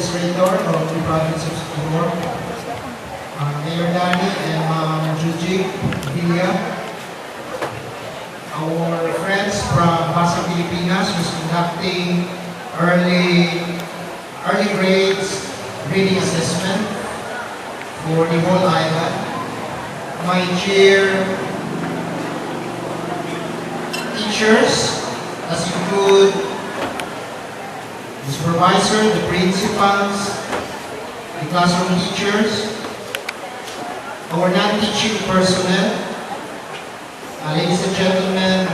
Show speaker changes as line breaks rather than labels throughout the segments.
Administrator of the province of Siquijor, Mayor Danny and Juji Villa, our friends from Basa Pilipinas who's conducting early grades reading assessment for the whole island, my chair teachers, as include the supervisor, the principals, the classroom teachers, our non-teaching personnel, ladies and gentlemen,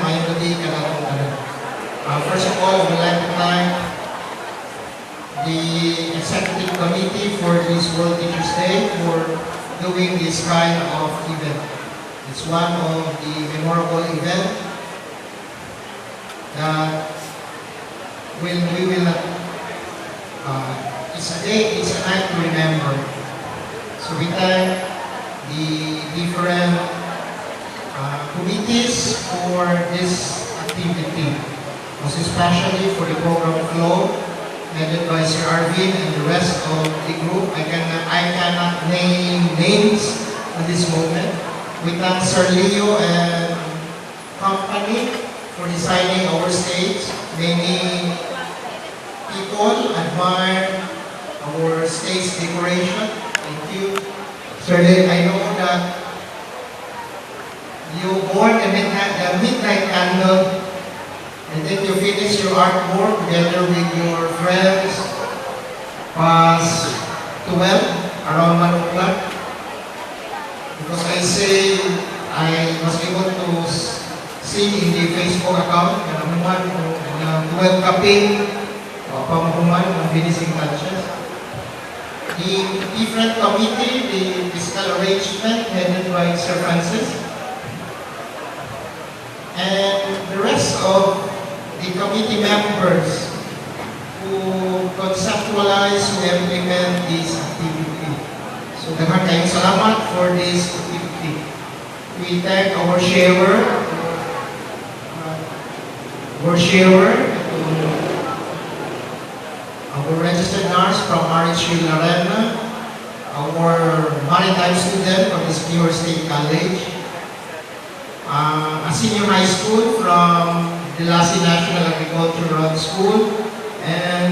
first of all, I would like to thank the Executive Committee for this World Teachers Day for doing this kind of event. It's one of the memorable events that we will not, it's a night to remember. So we thank the different committees for this activity, most especially for the program flow, headed by Sir Irwin and the rest of the group. I cannot name names at this moment. We thank Sir Leo and company for designing our stage. Many people admire our stage decoration. Thank you. Sir Leo, I know that you bought the midnight candle, and then you finish your artwork together with your friends past 12, around 1 o'clock. Because I was able to see in the Facebook account na namuhan ng 12 kapin o pamahuman ng finishing touches. The different committee, the fiscal arrangement headed by Sir Francis, and the rest of the committee members who conceptualize, who implement this activity. So, daghang kayong salamat for this activity. We thank our sharer, our registered nurse from RHU Larena, our maritime student from the Siquijor State College, a senior high school from the Lassi National Agricultural School, and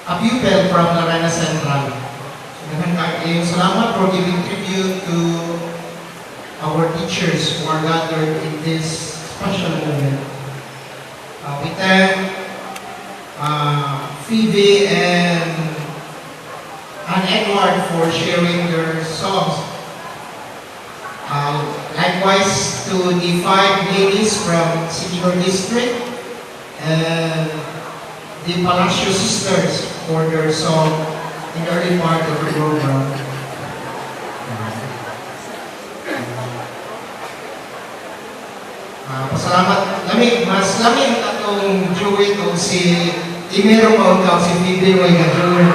a pupil from Larena Central. Salamat for giving tribute to our teachers who are gathered in this special moment. We thank Phoebe and Edward for sharing their songs. Likewise to the 5 ladies from Siquijor District and the Palacio Sisters for their song in the early part of the program. Pasalamat. Mas lamig atong Joey o si Imero pa o si Phoebe way ka Joey.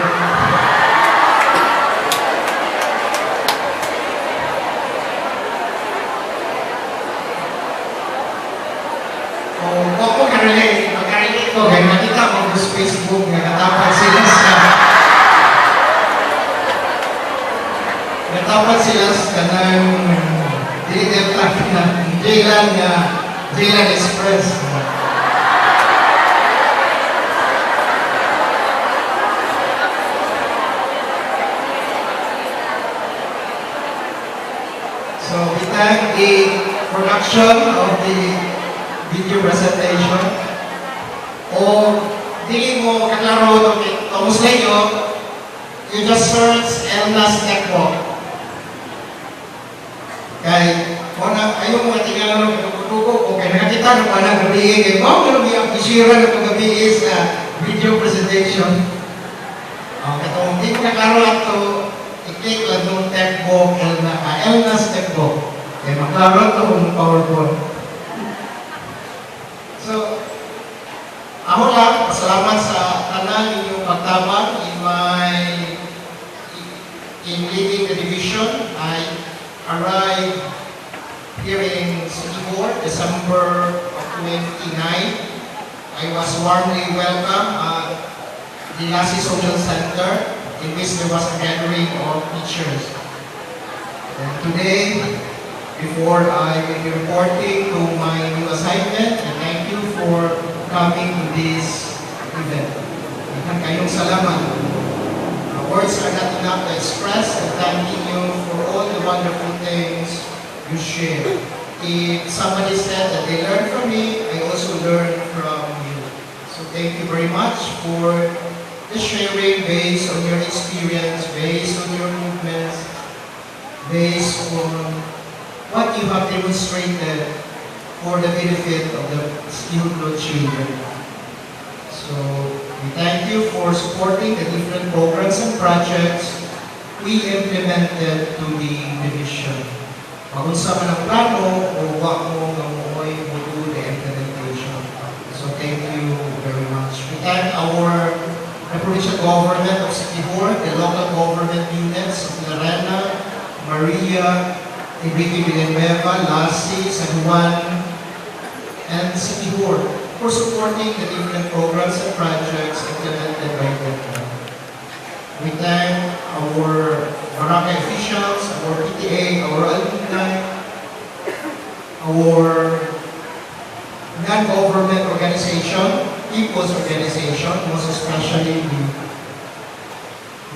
Magkarinig ko, kaya nakita ko sa Facebook na natapat sila sa kanang diligat lang na Jaylan Express. So we thank the production of the video presentation. O dili mo kaklaro itong musleyo, you just search Elna's Network. Kaya ayaw mo tingnan ng tutugo o kaya nakakita ng panang gabi kaya mo may apisiran ng gabi sa video presentation. Katong hindi ko naklaro ito, i-click lang ng Techbook, Elna's Techbook. Kaya maklaro ito kung PowerPoint. So, ako lang, pasalamat sa tanan ninyong pagtabang in leading the division. I arrived here in Siquijor, December of 29. I was warmly welcomed at the Lassie Social Center, in which there was a gathering of teachers. And today, before I will be reporting to my new assignment, and thank you for coming to this event. Daghang kayong salamat. Words are not enough to express and thanking you for all the wonderful things you share. If somebody said that they learned from me, I also learned from you. So thank you very much for the sharing based on your experience, based on your movements, based on what you have demonstrated for the benefit of the Siquijor children. So we thank you for supporting the different programs and projects we implemented to the division. Maunsa man ang plano, o wag mo nga mooy mo do the implementation. So thank you very much. We thank the provincial government of Siquijor, the local government units of Larena, Maria, Irwin, Villanueva, Lassie, San Juan, and Siquijor for supporting the different programs and projects implemented by them. We thank our barangay officials, our PTA, our alumni, our non-government organization, people's organization, most especially the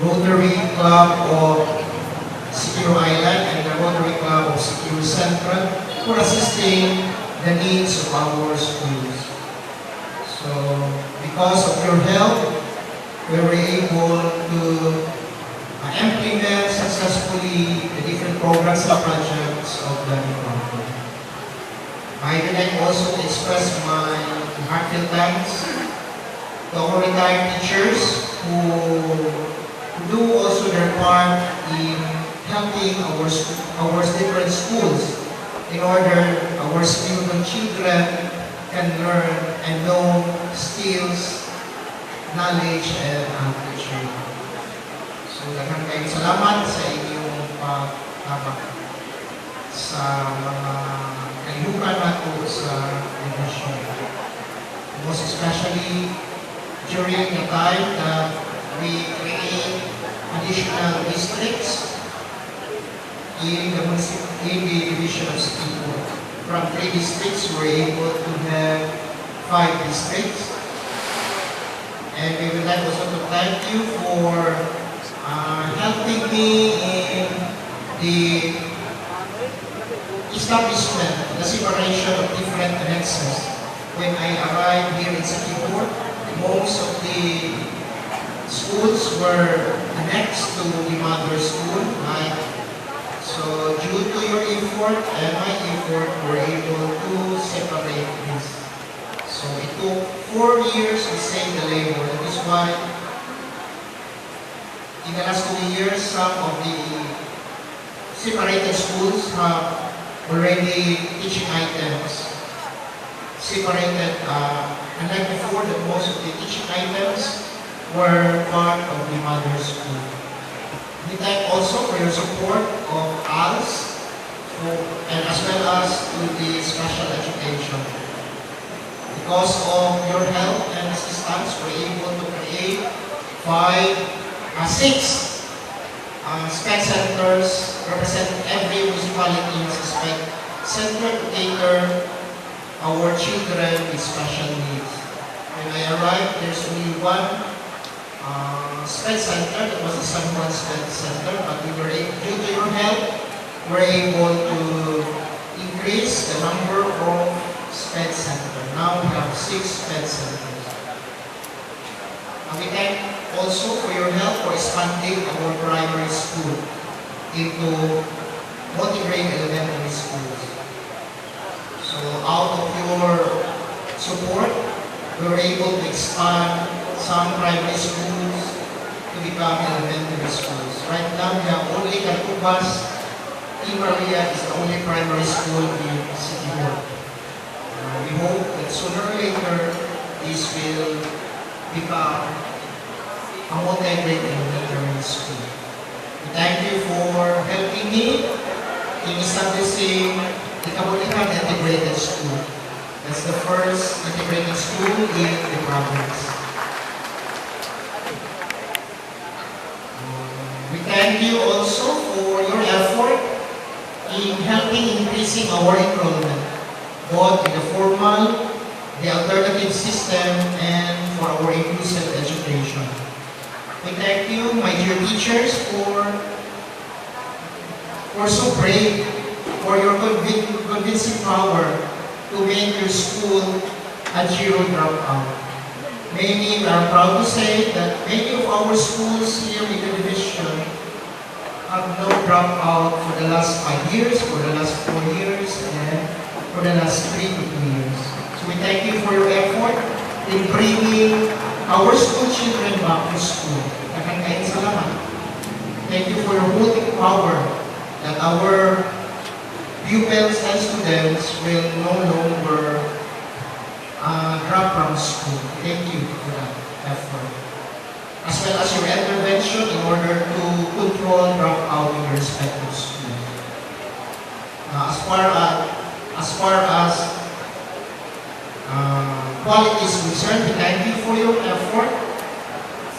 Rotary Club of Siquijor Island and the Rotary Club of Siquijor Central for assisting the needs of our schools. So, because of your help, we were able to implement successfully the different programs and projects of the department. I would like also to express my heartfelt thanks to our retired teachers who do also their part in helping our different schools in order our student children can learn and know skills, knowledge, and attitude. So, daghang kayong salamat sa inyong pagtabak sa mga kalihukan nato sa division. Most especially during the time that we create additional districts in the division of Siquijor. From 3 districts, we were able to have 5 districts. And we would like also to thank you for helping me in the establishment, the separation of different annexes. When I arrived here in Siquijor, most of the schools were annexed to the mother school. So due to your effort and my effort, we're able to separate this. So it took 4 years to save the labor. That is why in the last 2 years, some of the separated schools have already teaching items separated. Unlike before, that most of the teaching items were part of the mother school. We thank also for your support of us and as well as to the special education. Because of your help and assistance, we're able to create 6 SPEC centers representing every municipality in a SPEC center to cater our children with special needs. When I arrived, there's only one SPEC center, that was the San Juan SPEC Center, but we were able, due to your help, we're able to increase the number of SPEC centers. Now we have 6 SPEC centers. And we thank also for your help for expanding our primary school into multi-grade elementary schools. So out of your support, we were able to expand some primary schools to become elementary schools. Right now, we have only Cartubas. Maria is the only primary school in Siquijor. We hope that sooner or later, this will become a multi-grade elementary school. We thank you for helping me in establishing the Kabulikan Integrated School. That's the first integrated school in the province. increasing our enrollment, both in the formal, the alternative system, and for our inclusive education. We thank you, my dear teachers, for so brave, for your convincing power to make your school a zero dropout. We are proud to say that many of our schools here in the division have no dropout for the last 5 years, for the last 4 years, and for the last 3 to 2 years. So we thank you for your effort in bringing our school children back to school. Nakakain salamat. Thank you for your holding power that our pupils and students will no longer drop from school. Thank you for that effort. As well as your intervention in order to control dropout in your respective schools. As far as quality is concerned, we thank you for your effort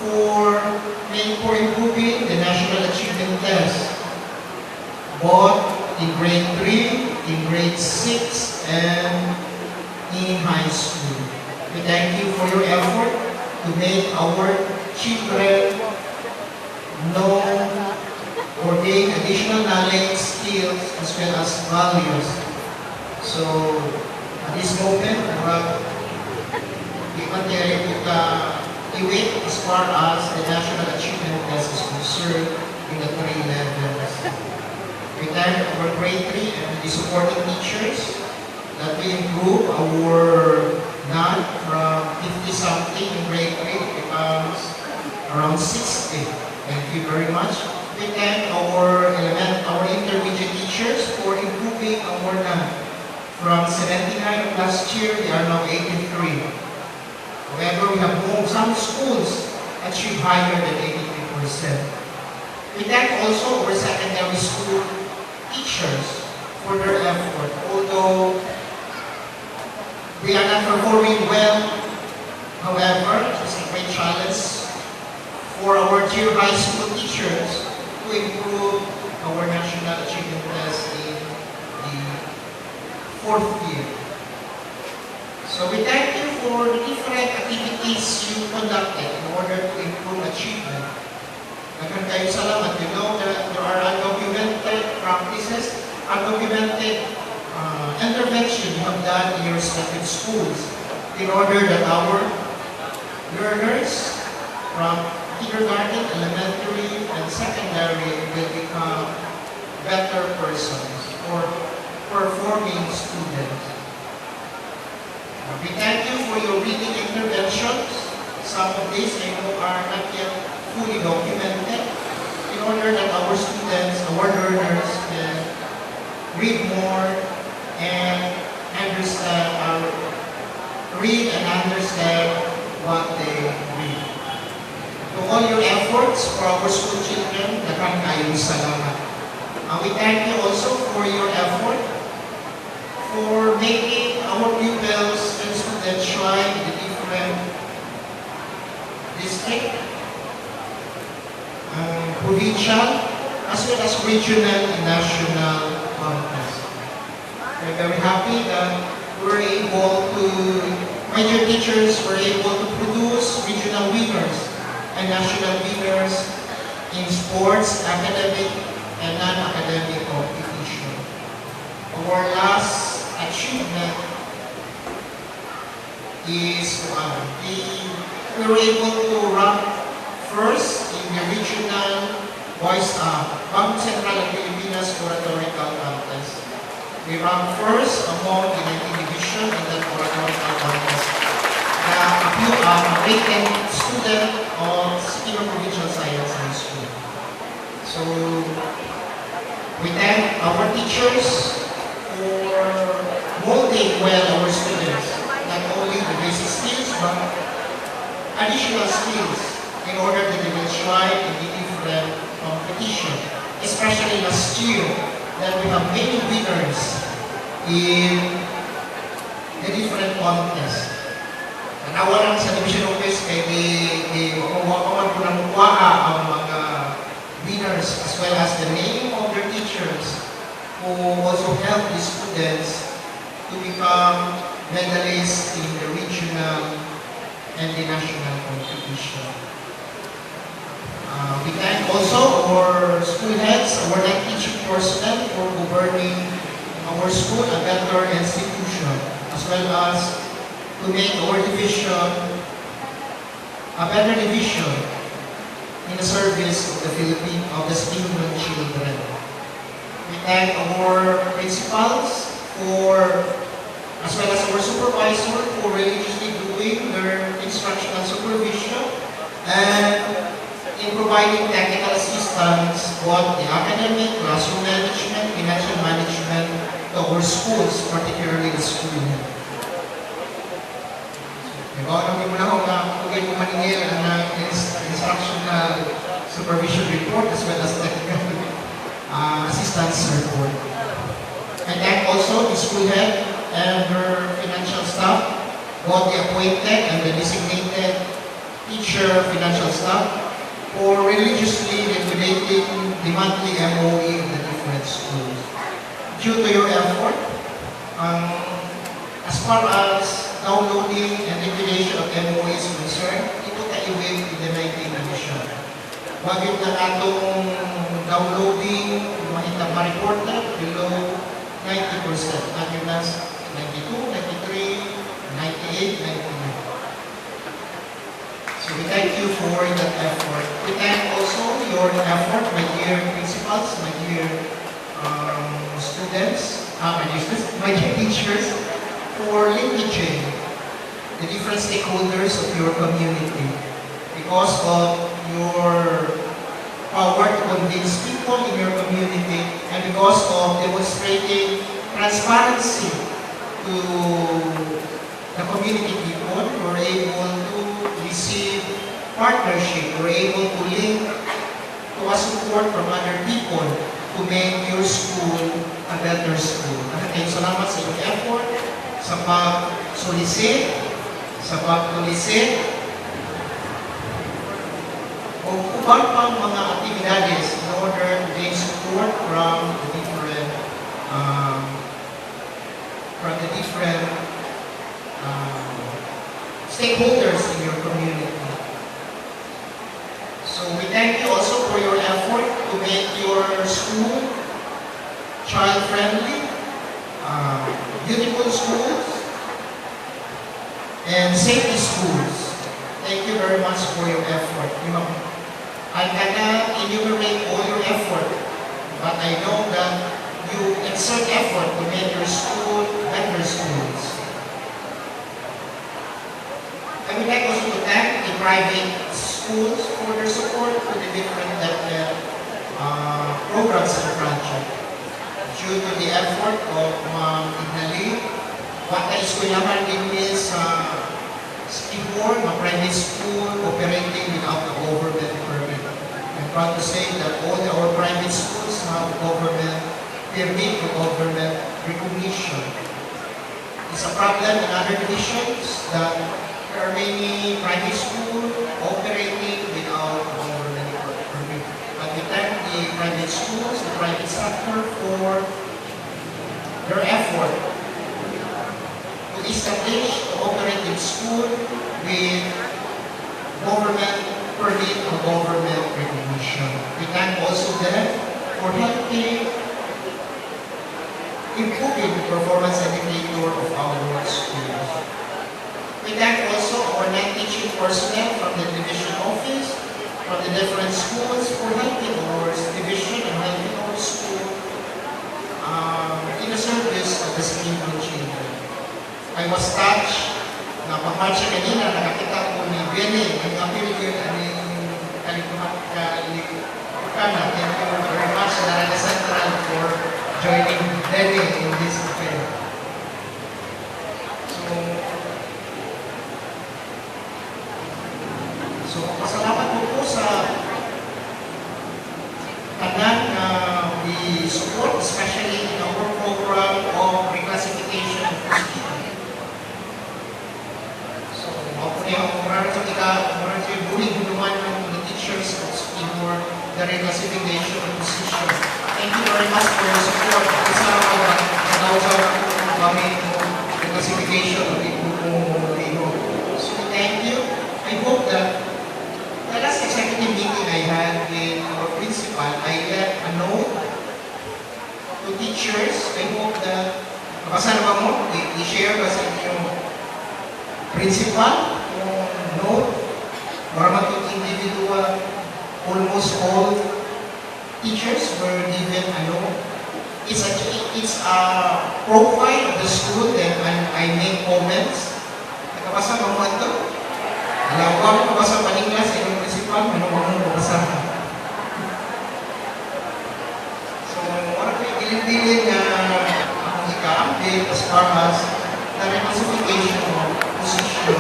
for improving the National Achievement Test, both in grade 3, in grade 6, and in high school. We thank you for your effort to make our children know or gain additional knowledge, skills, as well as values. So, at this moment, iwit as far as the National Achievement Test is concerned in the 3 levels. We thank our grade 3 and the supporting teachers that we improve our NAT from 50-something in grade 3 becomes around 60. Thank you very much. We thank our intermediate teachers for improving our NAT. From 79 last year, they are now 83. However, we have some schools achieve higher than 83%. We thank also our secondary school teachers for their effort. Although they are not performing well, however, it's a great challenge for our dear high school teachers to improve our National Achievement Test in the 4th year. So we thank you for the different activities you conducted in order to improve achievement. Daghang kayo salamat. You know that there are undocumented practices, undocumented intervention you have done in your respective schools in order that our learners from kindergarten, elementary, and secondary will become better persons or performing students. We thank you for your reading interventions. Some of these I know are not yet fully documented in order that our students, our learners can read more and understand, read and understand what they read. To all your efforts for our school children, daghang kayong salamat. We thank you also for your effort for making our pupils and students shine in the different district, provincial, as well as regional and national contests. We're very happy that we're able to, my dear teachers, were able to produce regional winners and national winners in sports, academic, and non-academic competition. Our last achievement is we were able to rank first in the regional Boys Bangko Sentral ng Pilipinas Oratorical Contest. We ranked first among the 19 division in that oratorical contest. A rated student of Siquijor Provincial Science High School. So we thank our teachers for molding well our students, not only the basic skills but additional skills in order that they will shine in the different competition. Especially last year, that we have many winners in the different contests. Nanawa lang sa Division Office kay makuha ko ng ang mga winners as well as the name of their teachers who also helped this students to become medalists in the regional and the national competition. We thank also our school heads, our non-teaching personnel for governing our school a better institution, as well as to make our division a better division in the service of the Filipino children. We thank our principals as well as our supervisor for religiously doing their instructional supervision and in providing technical assistance both the academic, classroom management, financial management to our schools, particularly the school head. Ikaw namin muna ako kung mo maningil ang instructional supervision report as well as technical assistance report. And then also the school head and her financial staff, both the appointed and the designated teacher financial staff, for religiously regulating the monthly MOE in the different schools. Due to your effort, as far as downloading and liquidation of MOE is concerned, ito ka-iwave in the 19th edition. Wagin na natong downloading, makita ma-reported below 90%. Nagyo na 92, 93, 98, 99. So we thank you for that effort. We thank also your effort, my dear principals, my dear students, my dear teachers, for linkaging the different stakeholders of your community because of your power to convince people in your community and because of demonstrating transparency to the community people who are able to receive partnership, who are able to link to a support from other people to make your school a better school. Maraming salamat sa iyong effort, sa pag-solicit, sa pag-tulisit, o ubang pang mga aktibidades in order to gain support from the different stakeholders in your community. So we thank you also for your effort to make your school child-friendly, beautiful schools, and safety schools. Thank you very much for your effort. I cannot enumerate all your effort, but I know that you exert effort to make your school better schools. I would like also to thank the private schools for their support to the different programs and projects. Due to the effort of Ignali, what I school naman din is Siquijor, a private school operating without a government permit. I'm proud to say that all our private schools have government permit or government recognition. It's a problem in other divisions that there are many private schools operating without government permit. But we thank the private schools, the private sector for their effort to establish the operating school with government permit or government recognition. We thank also them for helping improving the performance indicator of our schools. We thank also our non-teaching personnel from the division office, from the different schools for helping our division and helping our school in the service of the Siquijor children. I was touched na pag-marcha kanina, nakakita ko ni Benny, ang appeal ni Kalikuhan Kana. Thank you very much, Narada Central, for joining Benny in this affair. So, pasalamat po sa tanan na we support, especially in our program of reclassification of position. So, ako niya, kumarahan sa buling gunawan ng the teachers for the reclassification of position. Thank you very much for your support. Kasama sa kami the classification of the So thank you. I hope that the last executive meeting I had with our principal, I let a note to teachers. I hope that makasama ba mo, i-share ba sa inyong principal yung note para matut individual. Almost all teachers were given a note. It's a profile of the school and I make comments. Nakabasa ba mo ito? Alam ko ako mabasa paningla sa inyong principal, ano ba mo mabasa? So, wala ko yung bilin-bilin na akong ika-update as far as the reclassification of position.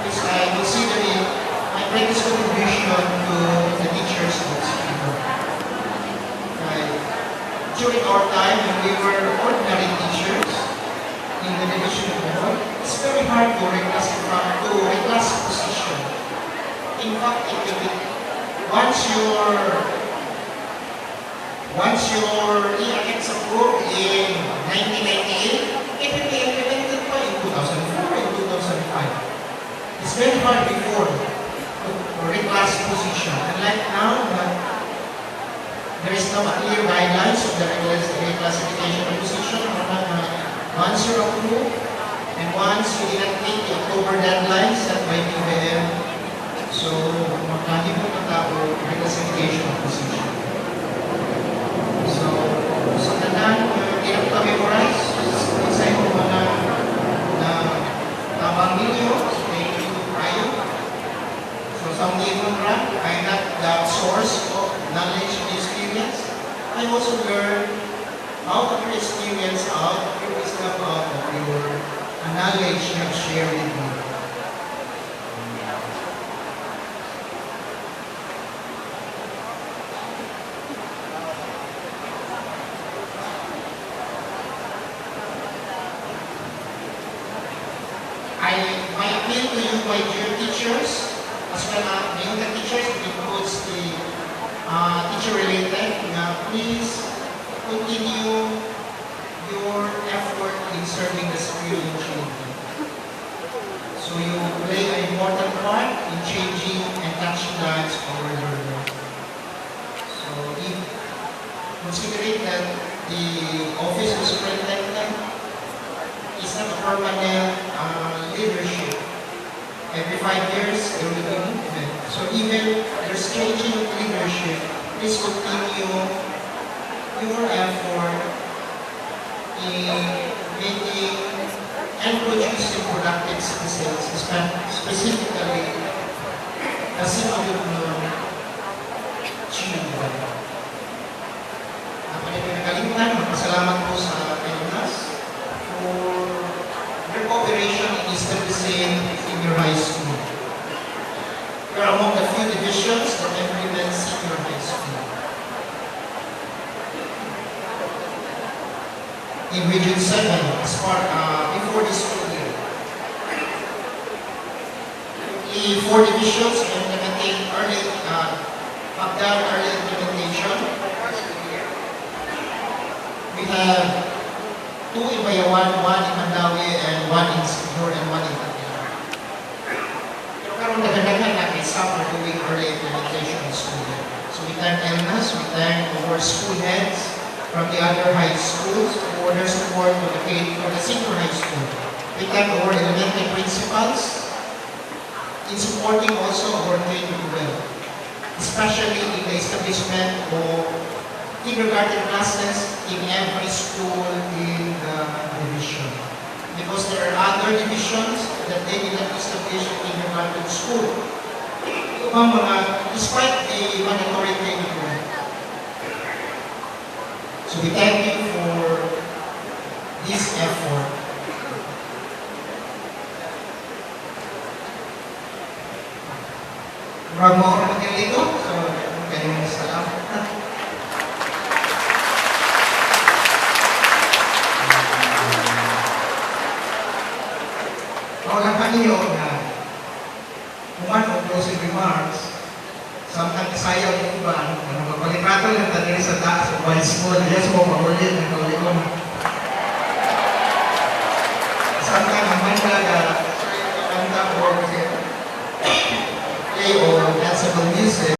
Because I consider it my greatest contribution to the teachers of Siquijor. During our time when we were ordinary teachers in the division of board, it's very hard to reclass position. In fact, once your EIX approved in 1998, it will be implemented pa in 2004 and 2005. It's very hard before to reclass position. Unlike now, there is no clear guidelines of the reclassification of position. Once you're approved, and once you didn't meet the October deadline set by PBM, so magkakit mo na tao reclassification of position. So tanan, hirap ka memorize, sa yung mga tamang ninyo, thank you tayo. So sa mga run, I'm not the source of knowledge and experience. I also learn out of your experience, out of your wisdom, out of your knowledge you have shared with me. My appeal to you, my dear teachers, as well as the younger teachers, includes the teacher-related, please continue your effort in serving the spirit in children. So you play an important part in changing and touching lives of our learners. So if considering that the office of superintendent is not a permanent leadership, every 5 years there will be movement. So even there's changing of leadership, please continue your effort in making and producing productive citizens, specifically the Siquijor children. Ako na pinakalimutan, magpasalamat po sa Pilipinas for your cooperation in establishing senior high school. We are among the few divisions that implement senior high school. In Region 7, as part before this school year. The 4 divisions are implementing early implementation. We have 2 in Bayawan, 1 in Mandawi, and 1 in Siquijor, and 1 in Lagura. Pero karoon nagandaghan natin sa for doing early implementation in school year. So we thank ELNAS, we thank our school heads from the other high schools for their support for the senior high school. We thank our elementary principals in supporting also our K-12, especially in the establishment of kindergarten classes in every school in the division. Because there are other divisions that they did not establish a kindergarten school. Despite the mandatory K-12. So we thank you for this effort. Marami mo ako dito, so kayong salamat. Pagkakapan ninyo na kung ano closing remarks, samtang kasayaw ng iba, magpalitrato lang tayo sa taas o while small, yes mo, maulit, classical music,